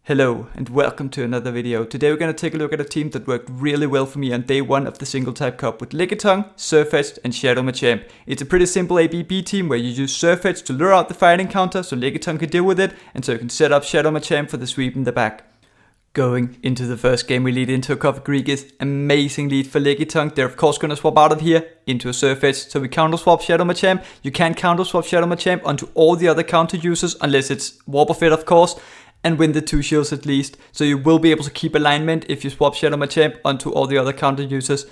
Hello and welcome to another video. Today we're going to take a look at a team that worked really well for me on day 1 of the single type cup with Lickitung, Surfetch'd and Shadow Machamp. It's a pretty simple ABB team where you use Surfetch'd to lure out the fighting counter so Lickitung can deal with it, and so you can set up Shadow Machamp for the sweep in the back. Going into the first game, we lead into a Coffee amazing lead for Lickitung. They're of course going to swap out of here into a Surfetch'd, so we counter swap Shadow Machamp. You can counter swap Shadow Machamp onto all the other counter users unless it's Wobbuffet of course, and win the 2 shields at least. So you will be able to keep alignment if you swap Shadow Machamp onto all the other counter users.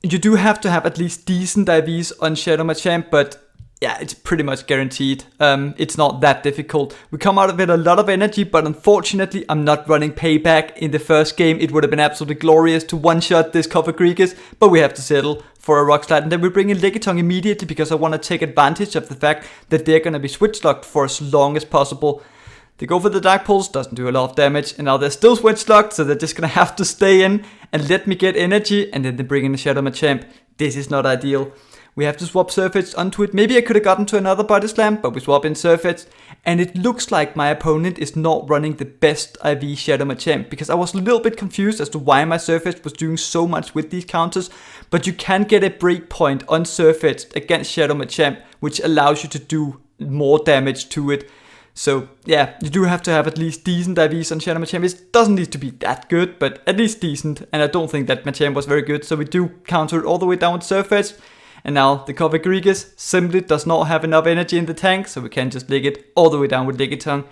You do have to have at least decent IVs on Shadow Machamp, but yeah, it's pretty much guaranteed. It's not that difficult. We come out of it a lot of energy, but unfortunately I'm not running Payback in the first game. It would have been absolutely glorious to one-shot this Coffee, but we have to settle for a Rock Slide. And then we bring in Lickitung immediately because I want to take advantage of the fact that they're going to be switch locked for as long as possible. They go for the Dark Pulse, doesn't do a lot of damage, and now they're still switch locked, so they're just gonna have to stay in and let me get energy, and then they bring in the Shadow Machamp. This is not ideal. We have to swap Surfetch'd onto it. Maybe I could have gotten to another Body Slam, but we swap in Surfetch'd, and it looks like my opponent is not running the best IV Shadow Machamp, because I was a little bit confused as to why my Surfetch'd was doing so much with these counters, but you can get a breakpoint on Surfetch'd against Shadow Machamp, which allows you to do more damage to it. So yeah, you do have to have at least decent IVs on Shadow Machamp. It doesn't need to be that good, but at least decent. And I don't think that Machamp was very good, so we do counter it all the way down with Surfetch'd. And now the Coffee simply does not have enough energy in the tank, so we can just lick it all the way down with Lickitung.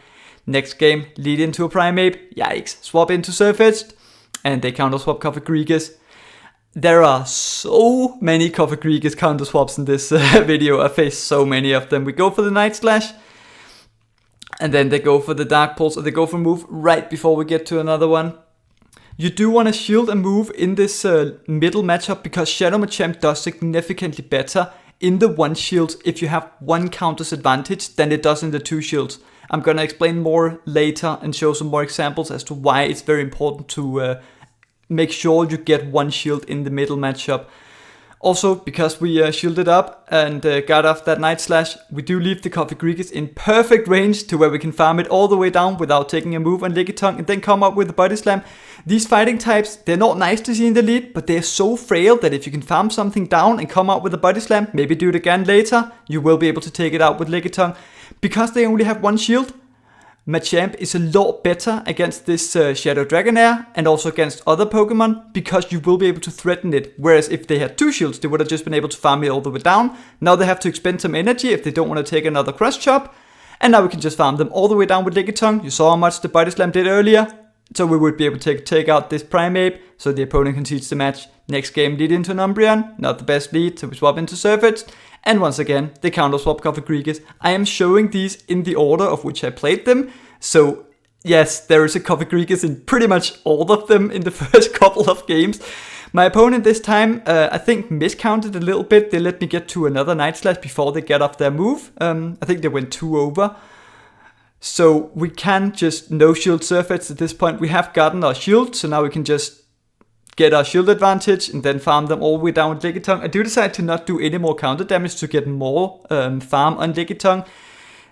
Next game, lead into a Primeape. Yikes, swap into Surfetch'd, and they counter swap Coffee. There are so many Coffee counter swaps in this video. I faced so many of them. We go for the Night Slash, and then they go for the Dark Pulse, or they go for move right before we get to another one. You do want to shield a move in this middle matchup because Shadow Machamp does significantly better in the 1 shield if you have 1 counter's advantage than it does in the 2 shields. I'm going to explain more later and show some more examples as to why it's very important to make sure you get 1 shield in the middle matchup. Also, because we shielded up and got off that Night Slash, we do leave the Coffee in perfect range to where we can farm it all the way down without taking a move on Lickitung and then come up with the Body Slam. These fighting types, they're not nice to see in the lead, but they're so frail that if you can farm something down and come out with a Body Slam, maybe do it again later, you will be able to take it out with Lickitung. Because they only have 1 shield, Machamp is a lot better against this Shadow Dragonair and also against other Pokemon because you will be able to threaten it. Whereas if they had 2 shields, they would have just been able to farm it all the way down. Now they have to expend some energy if they don't want to take another Cross Chop. And now we can just farm them all the way down with Lickitung. You saw how much the Body Slam did earlier. So we would be able to take out this Primeape so the opponent can teach the match. Next game, lead into an Umbreon. Not the best lead, so we swap into Surfetch'd. And once again, they counter swap Coffee. I am showing these in the order of which I played them. So yes, there is a Coffee in pretty much all of them in the first couple of games. My opponent this time, I think, miscounted a little bit. They let me get to another Night Slash before they get off their move. I think they went 2 over. So we can just no-shield Surfetch'd at this point. We have gotten our shield, so now we can just get our shield advantage and then farm them all the way down with Lickitung. I do decide to not do any more counter damage to get more farm on Lickitung.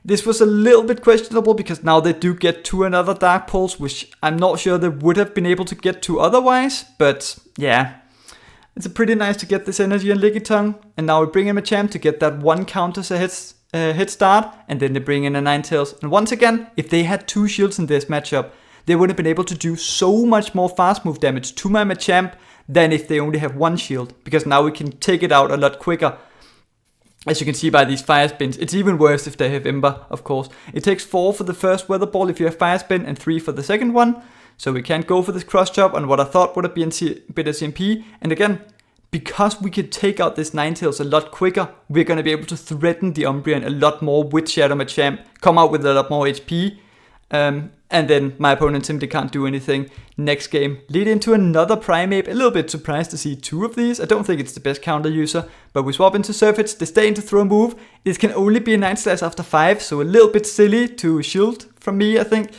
This was a little bit questionable because now they do get to another Dark Pulse, which I'm not sure they would have been able to get to otherwise. But yeah, it's pretty nice to get this energy on Lickitung. And now we bring in Machamp to get that 1 counter head start, and then they bring in a Ninetales. And once again, if they had 2 shields in this matchup, they would have been able to do so much more fast move damage to my Machamp than if they only have 1 shield, because now we can take it out a lot quicker. As you can see by these Fire Spins, it's even worse if they have Ember, of course. It takes 4 for the first Weather Ball if you have Fire Spin and 3 for the second one. So we can't go for this Cross Chop on what I thought would have been a bit of CMP. And again, because we could take out this Ninetales a lot quicker, we're going to be able to threaten the Umbreon a lot more with Shadow Machamp, come out with a lot more HP, and then my opponent simply can't do anything. Next game, lead into another Primeape. A little bit surprised to see 2 of these. I don't think it's the best counter user, but we swap into Surfetch'd. They stay into throw move. This can only be a Night Slash after 5, so a little bit silly to shield from me, I think.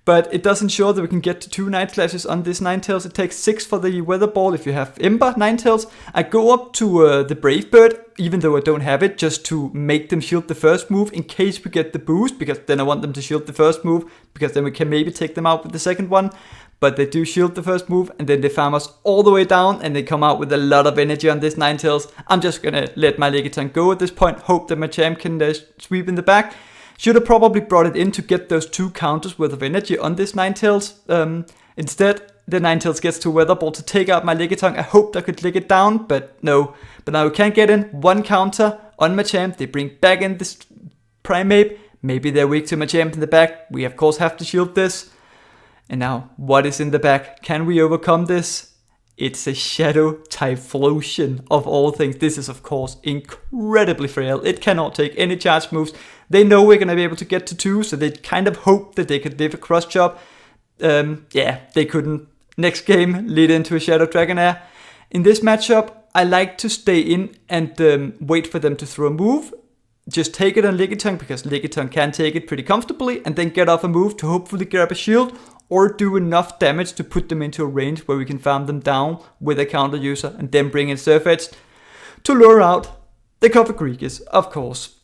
But it does ensure that we can get to 2 Night Slashes on this Ninetales. It takes 6 for the Weather Ball if you have Ember Ninetales. I go up to the Brave Bird, even though I don't have it, just to make them shield the first move in case we get the boost, because then I want them to shield the first move, because then we can maybe take them out with the second one. But they do shield the first move, and then they farm us all the way down, and they come out with a lot of energy on this Ninetales. I'm just gonna let my Lickitung go at this point, hope that Machamp can sweep in the back. Should have probably brought it in to get those 2 counters worth of energy on this Ninetales. Instead, the Ninetales gets to Weather Ball to take out my Lickitung. I hoped I could lick it down, but no. But now we can't get in 1 counter on Machamp. They bring back in this Primeape. Maybe they're weak to Machamp in the back. We of course have to shield this. And now, what is in the back? Can we overcome this? It's a Shadow Typhlosion of all things. This is of course incredibly frail. It cannot take any charge moves. They know we're going to be able to get to 2, so they kind of hope that they could live a Cross Chop. Yeah, they couldn't. Next game, lead into a Shadow Dragonair. In this matchup, I like to stay in and wait for them to throw a move. Just take it on Lickitung, because Lickitung can take it pretty comfortably, and then get off a move to hopefully grab a shield, or do enough damage to put them into a range where we can farm them down with a counter user, and then bring in Surfetch to lure out the Cofagrigus, of course.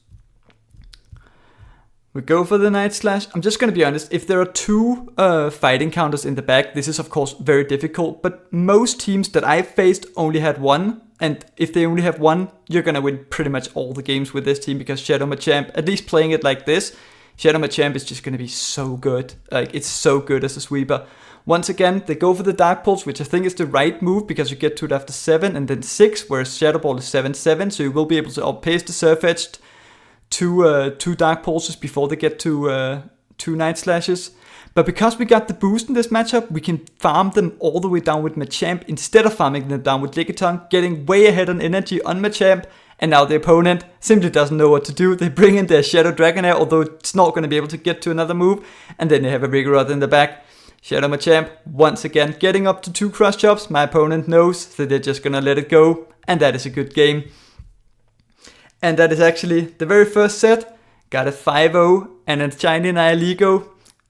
We go for the Night Slash. I'm just going to be honest, if there are 2 fighting counters in the back, this is of course very difficult, but most teams that I've faced only had 1, and if they only have 1, you're going to win pretty much all the games with this team, because Shadow Machamp, at least playing it like this, Shadow Machamp is just going to be so good. Like, it's so good as a sweeper. Once again, they go for the Dark Pulse, which I think is the right move, because you get to it after 7 and then 6, whereas Shadow Ball is 7/7, so you will be able to outpace the Surfetched 2 Dark Pulses before they get to 2 Night Slashes. But because we got the boost in this matchup, we can farm them all the way down with Machamp instead of farming them down with Lickitung, getting way ahead on energy on Machamp. And now the opponent simply doesn't know what to do. They bring in their Shadow Dragonair, although it's not going to be able to get to another move. And then they have a Rigoroth in the back. Shadow Machamp, once again, getting up to 2 Cross Chops. My opponent knows, so they're just going to let it go. And that is a good game. And that is actually the very first set. Got a 5-0 and a shiny Nihilego.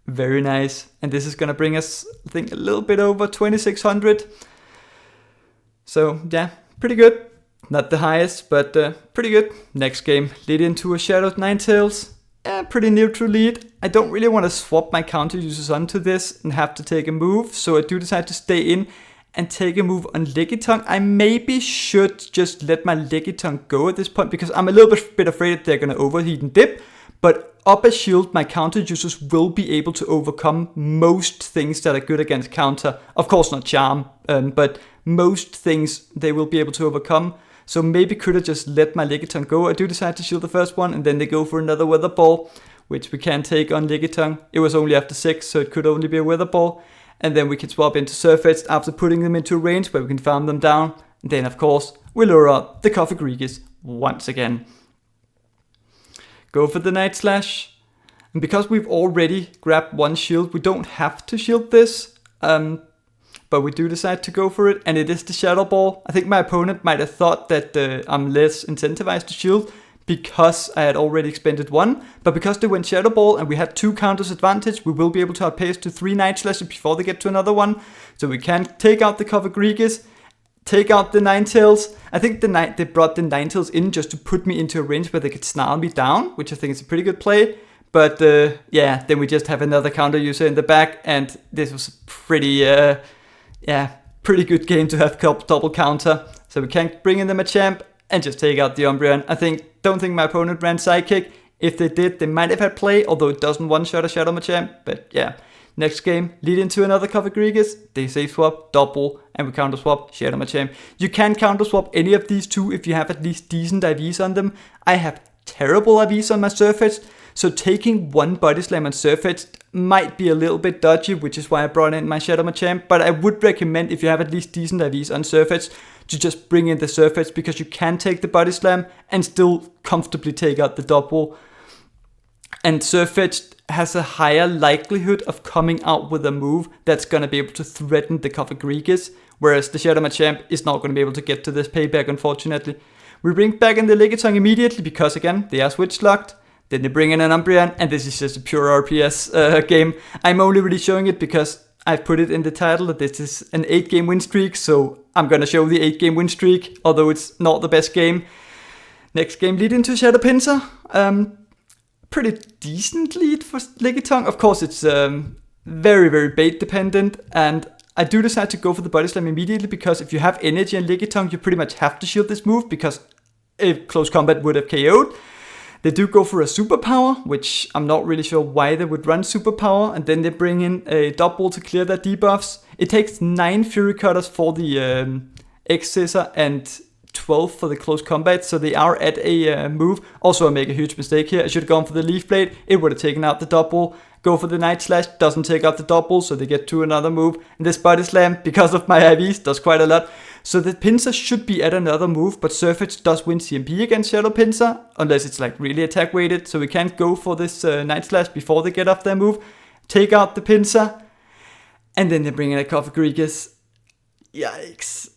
Very nice. And this is going to bring us, I think, a little bit over 2600. So, yeah, pretty good. Not the highest, but pretty good. Next game, lead into a Shadow Ninetales. Pretty neutral lead. I don't really want to swap my counter users onto this and have to take a move, so I do decide to stay in and take a move on Lickitung. I maybe should just let my Lickitung go at this point, because I'm a little bit afraid that they're going to overheat and dip. But up a shield, my counter users will be able to overcome most things that are good against counter. Of course not Charm, but most things they will be able to overcome. So maybe could have just let my Lickitung go. I do decide to shield the first one, and then they go for another Weather Ball, which we can take on Lickitung. It was only after 6, so it could only be a Weather Ball. And then we can swap into Surfetched after putting them into a range where we can farm them down. And then, of course, we lure out the Cofagrigus once again. Go for the Night Slash. And because we've already grabbed 1 shield, we don't have to shield this. But we do decide to go for it, and it is the Shadow Ball. I think my opponent might have thought that I'm less incentivized to shield because I had already expended 1. But because they went Shadow Ball and we had 2 counters advantage, we will be able to outpace to 3 Night Slashes before they get to another one. So we can take out the Cofagrigus, take out the Ninetales. I think they brought the Ninetales in just to put me into a range where they could snarl me down, which I think is a pretty good play. But yeah, then we just have another counter user in the back, and this was pretty pretty good game to have double counter. So we can bring in the Machamp and just take out the Umbreon. Don't think my opponent ran Psychic. If they did, they might have had play, although it doesn't one-shot a Shadow Machamp. But yeah, next game, lead into another Cofagrigus. They safe swap, double, and we counter swap Shadow Machamp. You can counter swap any of these 2 if you have at least decent IVs on them. I have terrible IVs on my Surfetched, so taking 1 Body Slam on Surfetched might be a little bit dodgy, which is why I brought in my Shadow Machamp. But I would recommend, if you have at least decent IVs on Surfetched, to just bring in the Surfetched, because you can take the Body Slam and still comfortably take out the double. And Surfetched has a higher likelihood of coming out with a move that's going to be able to threaten the Cofagrigus, whereas the Shadow Machamp is not going to be able to get to this Payback, unfortunately. We bring back in the Lickitung immediately because, again, they are switch locked. Then they bring in an Umbreon, and this is just a pure RPS game. I'm only really showing it because I've put it in the title that this is an 8-game win streak, so I'm gonna show the 8-game win streak, although it's not the best game. Next game, lead into Shadow Pinsir. Pretty decent lead for Lickitung. Of course, it's very, very bait dependent, and I do decide to go for the Body Slam immediately because if you have energy and Lickitung, you pretty much have to shield this move because if close combat would have KO'd. They do go for a superpower, which I'm not really sure why they would run superpower, and then they bring in a double to clear their debuffs. It takes 9 Fury Cutters for the X-Scissor and 12 for the close combat, so they are at a move. Also, I make a huge mistake here. I should have gone for the Leaf Blade. It would have taken out the double. Go for the Night Slash, doesn't take out the double, so they get to another move. And this Body Slam, because of my IVs, does quite a lot. So the Pinsir should be at another move, but Surfetch does win CMP against Shadow Pinsir, unless it's like really attack weighted, so we can't go for this Night Slash before they get off their move. Take out the Pinsir, and then they bring in a Cofagrigus. Yikes.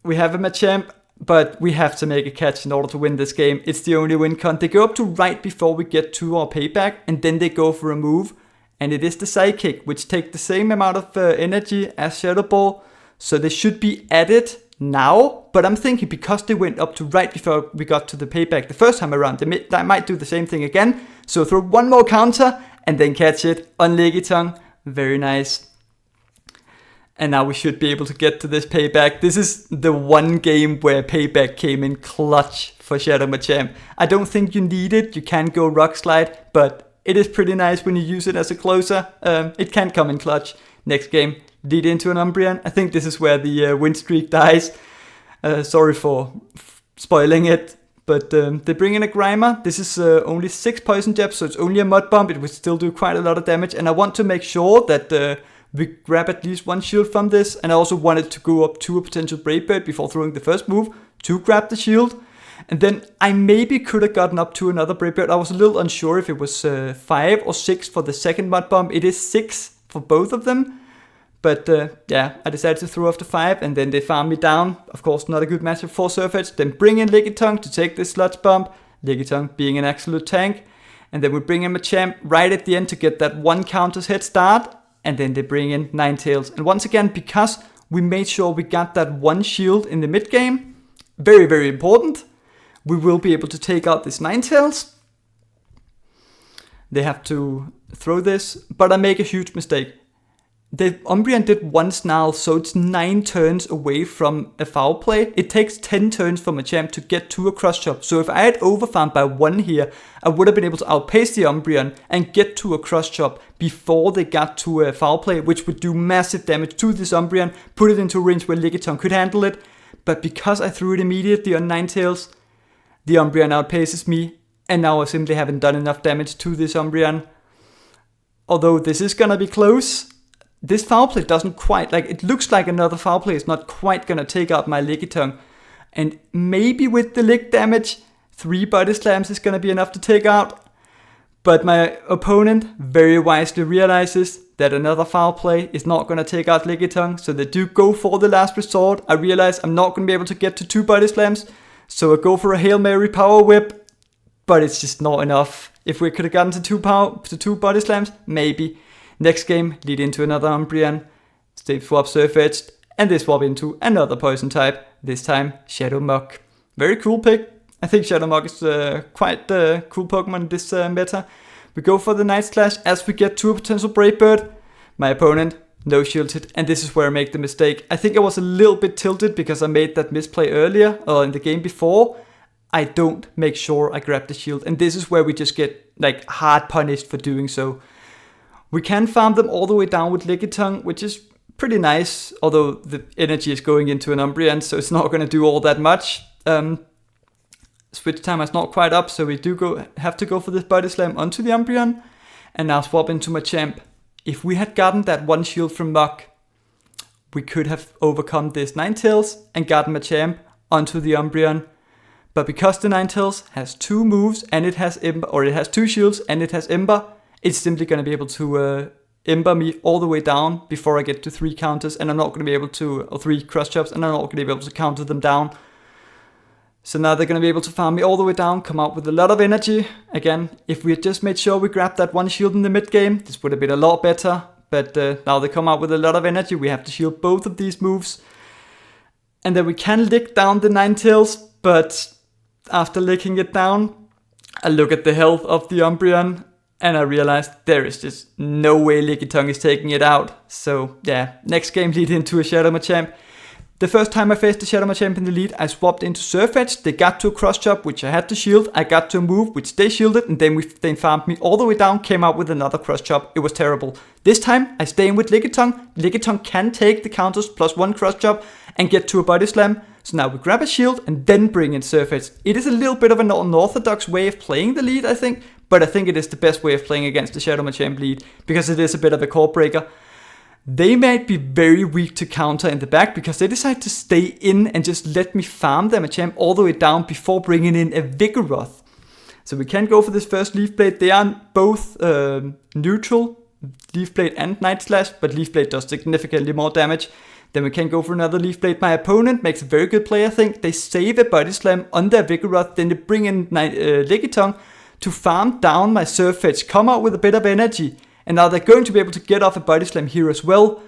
We have a Machamp, but we have to make a catch in order to win this game. It's the only win con. They go up to right before we get to our payback, and then they go for a move, and it is the Psychic, which take the same amount of energy as Shadow Ball, so they should be at it now, but I'm thinking because they went up to right before we got to the payback the first time around, they might do the same thing again, so throw one more counter, and then catch it on Lickitung. Very nice. And now we should be able to get to this payback. This is the one game where payback came in clutch for Shadow Machamp. I don't think you need it. You can go Rock Slide, but it is pretty nice when you use it as a closer. It can come in clutch. Next game, lead into an Umbreon. I think this is where the win streak dies. Sorry for spoiling it. But they bring in a Grimer. This is only 6 Poison Jabs, so it's only a Mud Bomb. It would still do quite a lot of damage. And I want to make sure that we grab at least 1 shield from this, and I also wanted to go up to a potential Brave Bird before throwing the first move to grab the shield. And then I maybe could have gotten up to another Brave Bird. I was a little unsure if it was 5 or 6 for the second Mud Bomb. It is 6 for both of them. But yeah, I decided to throw off the 5, and then they farm me down. Of course, not a good matchup for Surfetch. Then bring in Lickitung to take this Sludge Bomb. Lickitung being an absolute tank. And then we bring in Machamp right at the end to get that 1 counter's head start. And then they bring in Ninetales. And once again, because we made sure we got that 1 shield in the mid game, very, very important, we will be able to take out this Ninetales. They have to throw this, but I make a huge mistake. The Umbreon did 1 Snarl, so it's 9 turns away from a foul play. It takes 10 turns for Machamp to get to a cross chop. So if I had overfarmed by 1 here, I would have been able to outpace the Umbreon and get to a cross chop before they got to a foul play, which would do massive damage to this Umbreon, put it into a range where Lickitung could handle it. But because I threw it immediately on Ninetales, the Umbreon outpaces me, and now I simply haven't done enough damage to this Umbreon. Although this is gonna be close, this foul play doesn't quite, it looks like another foul play is not quite gonna take out my Lickitung. And maybe with the lick damage, 3 Body Slams is gonna be enough to take out. But my opponent very wisely realizes that another foul play is not gonna take out Lickitung, so they do go for the last resort. I realize I'm not gonna be able to get to 2 Body Slams, so I go for a Hail Mary Power Whip, but it's just not enough. If we could have gotten to 2 Body Slams, maybe. Next game, lead into another Umbreon, they swap Surfetched, and they swap into another Poison type, this time Shadow Muk. Very cool pick. I think Shadow Muk is quite a cool Pokemon in this meta. We go for the Night Slash as we get to a potential Brave Bird. My opponent, no shielded, and this is where I make the mistake. I think I was a little bit tilted because I made that misplay earlier, or in the game before. I don't make sure I grab the shield, and this is where we just get hard punished for doing so. We can farm them all the way down with Lickitung, which is pretty nice, although the energy is going into an Umbreon, so it's not going to do all that much. Switch time is not quite up, so we do have to go for this Body Slam onto the Umbreon, and now swap into Machamp. If we had gotten that 1 shield from Muk, we could have overcome this Ninetales and gotten Machamp onto the Umbreon. But because the Ninetales has 2 moves, and it has Ember, or it has 2 shields, and it has Ember, it's simply going to be able to Ember me all the way down before I get to 3 counters, and I'm not going to be able to, or 3 cross chops, and I'm not going to be able to counter them down. So now they're going to be able to farm me all the way down, come out with a lot of energy. Again, if we had just made sure we grabbed that one shield in the mid game, this would have been a lot better. But now they come out with a lot of energy. We have to shield both of these moves. And then we can lick down the Ninetales, but after licking it down, I look at the health of the Umbreon and I realized there is just no way Lickitung is taking it out. So yeah, next game lead into a Shadow Machamp. The first time I faced the Shadow Machamp in the lead, I swapped into Surf Edge. They got to a cross chop, which I had to shield. I got to a move, which they shielded, and then they farmed me all the way down, came out with another cross chop. It was terrible. This time, I stay in with Lickitung. Lickitung can take the counters plus one cross chop and get to a body slam. So now we grab a shield and then bring in Surf Edge. It is a little bit of an unorthodox way of playing the lead, I think, but I think it is the best way of playing against the Shadow Machamp lead because it is a bit of a core breaker. They might be very weak to counter in the back because they decide to stay in and just let me farm their Machamp all the way down before bringing in a Vigoroth. So we can go for this first Leaf Blade. They are both neutral, Leaf Blade and Night Slash, but Leaf Blade does significantly more damage. Then we can go for another Leaf Blade. My opponent makes a very good play, I think. They save a Body Slam on their Vigoroth, then they bring in Lickitung to farm down my Surf Edge, come out with a bit of energy. And now they're going to be able to get off a Body Slam here as well.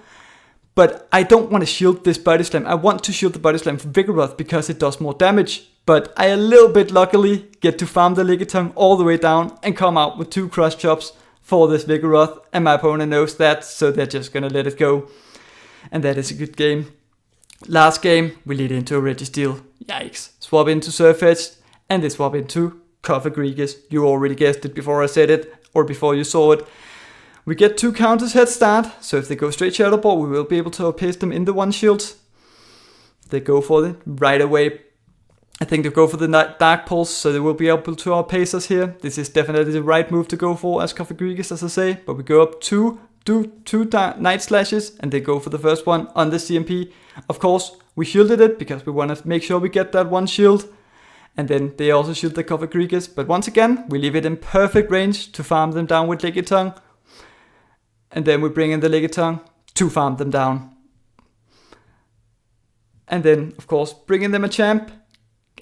But I don't want to shield this Body Slam. I want to shield the Body Slam for Vigoroth because it does more damage. But I a little bit luckily get to farm the Lickitung all the way down and come out with 2 cross chops for this Vigoroth. And my opponent knows that, so they're just going to let it go. And that is a good game. Last game, we lead into a Registeel. Yikes. Swap into Surf Edge and they swap into Cofagrigus. You already guessed it before I said it or before you saw it. We get 2 counters head start, so if they go straight Shadow Ball, we will be able to outpace them in the one shield. They go for it right away. I think they go for the Dark Pulse, so they will be able to outpace us here. This is definitely the right move to go for as Cofagrigus, as I say. But we go up do two Night Slashes, and they go for the first one on the CMP. Of course, we shielded it because we want to make sure we get that one shield. And then they also shield the Cofagrigus. But once again, we leave it in perfect range to farm them down with Lickitung. And then we bring in the Lickitung to farm them down. And then, of course, bring in the Machamp.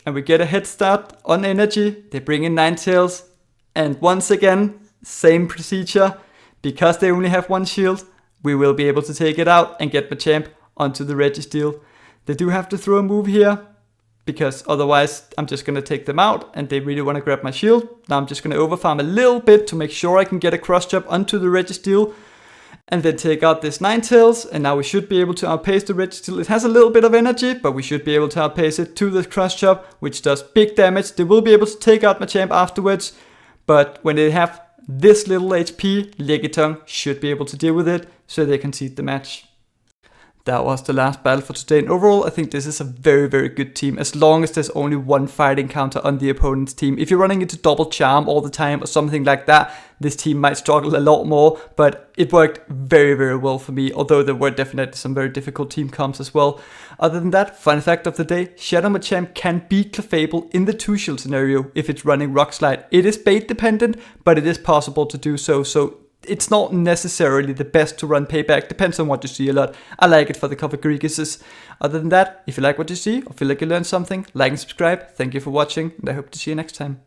And we get a head start on energy. They bring in Ninetales. And once again, same procedure. Because they only have one shield, we will be able to take it out and get Machamp onto the Registeel. They do have to throw a move here. Because otherwise, I'm just going to take them out. And they really want to grab my shield. Now I'm just going to overfarm a little bit to make sure I can get a cross chop onto the Registeel. And then take out this Ninetales, and now we should be able to outpace the Registeel. It has a little bit of energy, but we should be able to outpace it to the cross chop, which does big damage. They will be able to take out Machamp afterwards, but when they have this little HP, Lickitung should be able to deal with it, so they concede the match. That was the last battle for today, and overall I think this is a very, very good team, as long as there's only one fighting counter on the opponent's team. If you're running into double charm all the time or something like that, this team might struggle a lot more, but it worked very, very well for me, although there were definitely some very difficult team comps as well. Other than that, fun fact of the day, Shadow Machamp can beat Clefable in the 2-shield scenario if it's running Rock Slide. It is bait dependent, but it is possible to do so, it's not necessarily the best to run Payback, depends on what you see a lot. I like it for the Cofagrigus. Other than that, if you like what you see or feel like you learned something, like and subscribe. Thank you for watching, and I hope to see you next time.